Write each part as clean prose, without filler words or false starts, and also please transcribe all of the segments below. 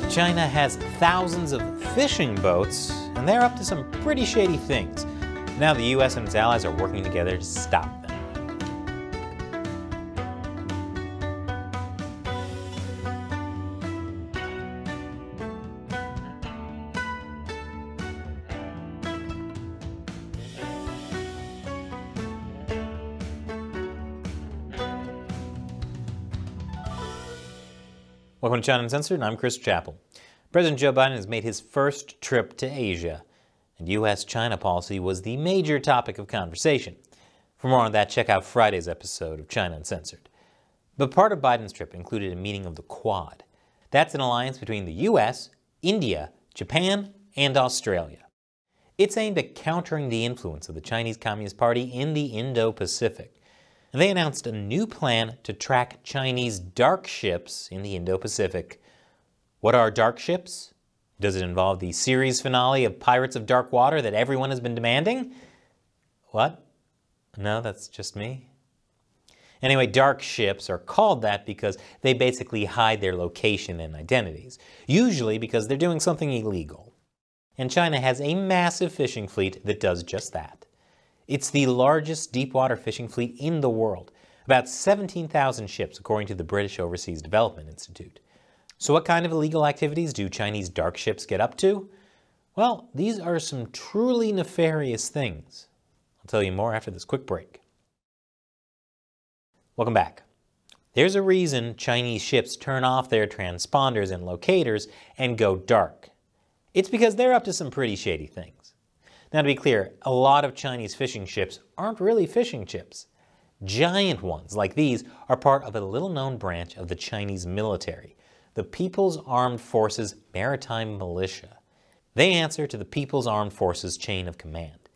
China has thousands of fishing boats, and they're up to some pretty shady things. Now the US and its allies are working together to stop them. Welcome to China Uncensored, and I'm Chris Chappell. President Joe Biden has made his first trip to Asia, and U.S.-China policy was the major topic of conversation. For more on that, check out Friday's episode of China Uncensored. But part of Biden's trip included a meeting of the Quad. That's an alliance between the U.S., India, Japan, and Australia. It's aimed at countering the influence of the Chinese Communist Party in the Indo-Pacific. And they announced a new plan to track Chinese dark ships in the Indo-Pacific. What are dark ships? Does it involve the series finale of Pirates of Dark Water that everyone has been demanding? What? No, that's just me. Anyway, dark ships are called that because they basically hide their location and identities, usually because they're doing something illegal. And China has a massive fishing fleet that does just that. It's the largest deep-water fishing fleet in the world, about 17,000 ships according to the British Overseas Development Institute. So what kind of illegal activities do Chinese dark ships get up to? Well, these are some truly nefarious things. I'll tell you more after this quick break. Welcome back. There's a reason Chinese ships turn off their transponders and locators and go dark. It's because they're up to some pretty shady things. Now, to be clear, a lot of Chinese fishing ships aren't really fishing ships. Giant ones like these are part of a little-known branch of the Chinese military, the People's Armed Forces Maritime Militia. They answer to the People's Armed Forces chain of command.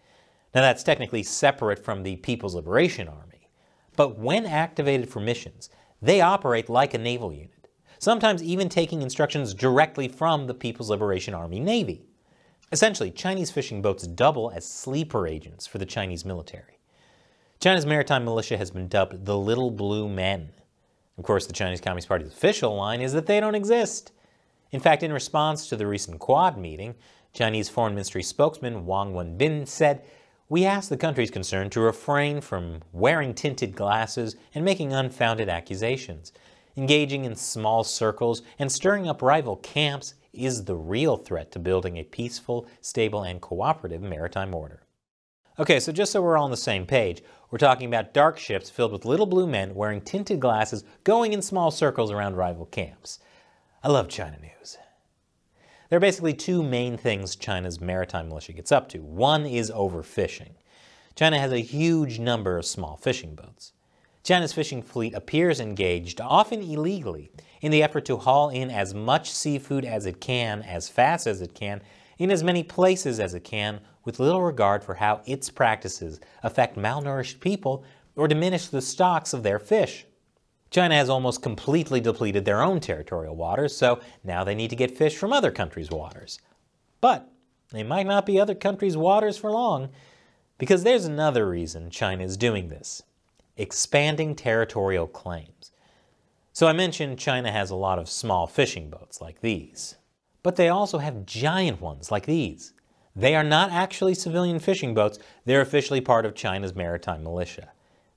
Now, that's technically separate from the People's Liberation Army, but when activated for missions, they operate like a naval unit, sometimes even taking instructions directly from the People's Liberation Army Navy. Essentially, Chinese fishing boats double as sleeper agents for the Chinese military. China's maritime militia has been dubbed the Little Blue Men. Of course, the Chinese Communist Party's official line is that they don't exist. In fact, in response to the recent Quad meeting, Chinese Foreign Ministry spokesman Wang Wenbin said, "We ask the countries concerned to refrain from wearing tinted glasses and making unfounded accusations. Engaging in small circles and stirring up rival camps is the real threat to building a peaceful, stable, and cooperative maritime order." Okay, so just so we're all on the same page, we're talking about dark ships filled with little blue men wearing tinted glasses going in small circles around rival camps. I love China news. There are basically two main things China's maritime militia gets up to. One is overfishing. China has a huge number of small fishing boats. China's fishing fleet appears engaged, often illegally, in the effort to haul in as much seafood as it can, as fast as it can, in as many places as it can, with little regard for how its practices affect malnourished people or diminish the stocks of their fish. China has almost completely depleted their own territorial waters, so now they need to get fish from other countries' waters. But they might not be other countries' waters for long, because there's another reason China is doing this: expanding territorial claims. So I mentioned China has a lot of small fishing boats like these. But they also have giant ones like these. They are not actually civilian fishing boats. They're officially part of China's maritime militia.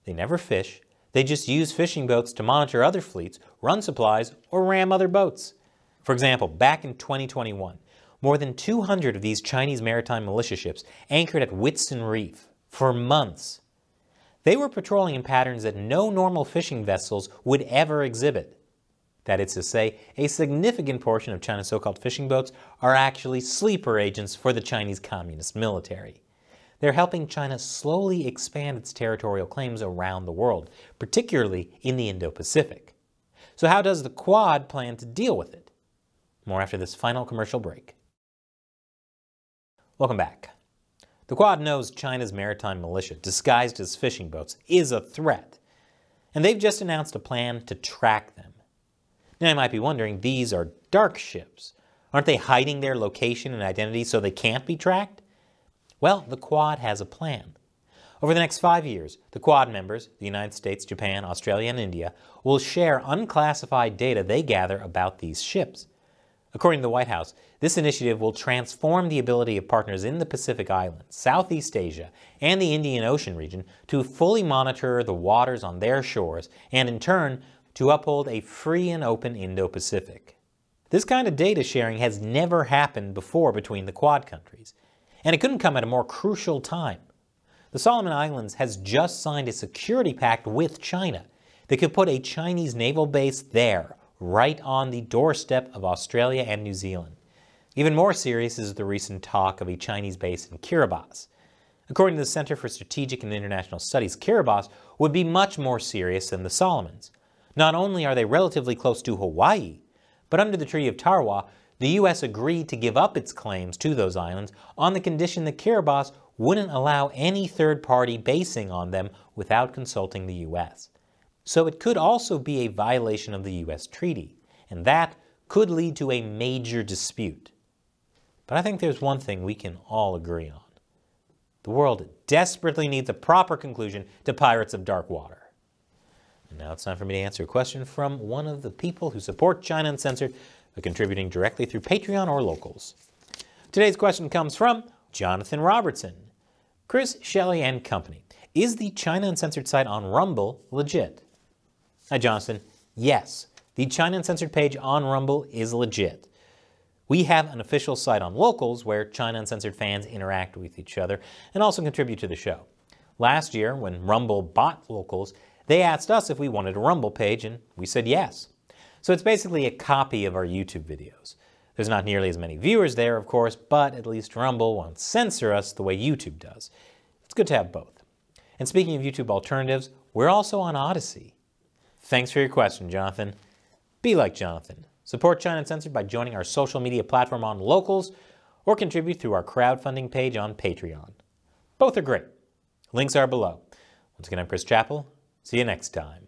They never fish. They just use fishing boats to monitor other fleets, run supplies, or ram other boats. For example, back in 2021, more than 200 of these Chinese maritime militia ships anchored at Whitsun Reef for months. They were patrolling in patterns that no normal fishing vessels would ever exhibit. That is to say, a significant portion of China's so-called fishing boats are actually sleeper agents for the Chinese Communist military. They're helping China slowly expand its territorial claims around the world, particularly in the Indo-Pacific. So how does the Quad plan to deal with it? More after this final commercial break. Welcome back. The Quad knows China's maritime militia, disguised as fishing boats, is a threat, and they've just announced a plan to track them. Now you might be wondering, these are dark ships. Aren't they hiding their location and identity so they can't be tracked? Well, the Quad has a plan. Over the next 5 years, the Quad members, the United States, Japan, Australia, and India, will share unclassified data they gather about these ships. According to the White House, this initiative will transform the ability of partners in the Pacific Islands, Southeast Asia, and the Indian Ocean region to fully monitor the waters on their shores and, in turn, to uphold a free and open Indo-Pacific. This kind of data sharing has never happened before between the Quad countries, and it couldn't come at a more crucial time. The Solomon Islands has just signed a security pact with China that could put a Chinese naval base there, right on the doorstep of Australia and New Zealand. Even more serious is the recent talk of a Chinese base in Kiribati. According to the Center for Strategic and International Studies, Kiribati would be much more serious than the Solomons. Not only are they relatively close to Hawaii, but under the Treaty of Tarawa, the U.S. agreed to give up its claims to those islands on the condition that Kiribati wouldn't allow any third party basing on them without consulting the U.S. So it could also be a violation of the U.S. treaty, and that could lead to a major dispute. But I think there's one thing we can all agree on. The world desperately needs a proper conclusion to Pirates of Dark Water. And now it's time for me to answer a question from one of the people who support China Uncensored by contributing directly through Patreon or Locals. Today's question comes from Jonathan Robertson. Chris, Shelley, and Company. Is the China Uncensored site on Rumble legit? Hi, Jonathan. Yes, the China Uncensored page on Rumble is legit. We have an official site on Locals where China Uncensored fans interact with each other and also contribute to the show. Last year, when Rumble bought Locals, they asked us if we wanted a Rumble page, and we said yes. So it's basically a copy of our YouTube videos. There's not nearly as many viewers there, of course, but at least Rumble won't censor us the way YouTube does. It's good to have both. And speaking of YouTube alternatives, we're also on Odyssey. Thanks for your question, Jonathan. Be like Jonathan. Support China Uncensored by joining our social media platform on Locals or contribute through our crowdfunding page on Patreon. Both are great. Links are below. Once again, I'm Chris Chappell. See you next time.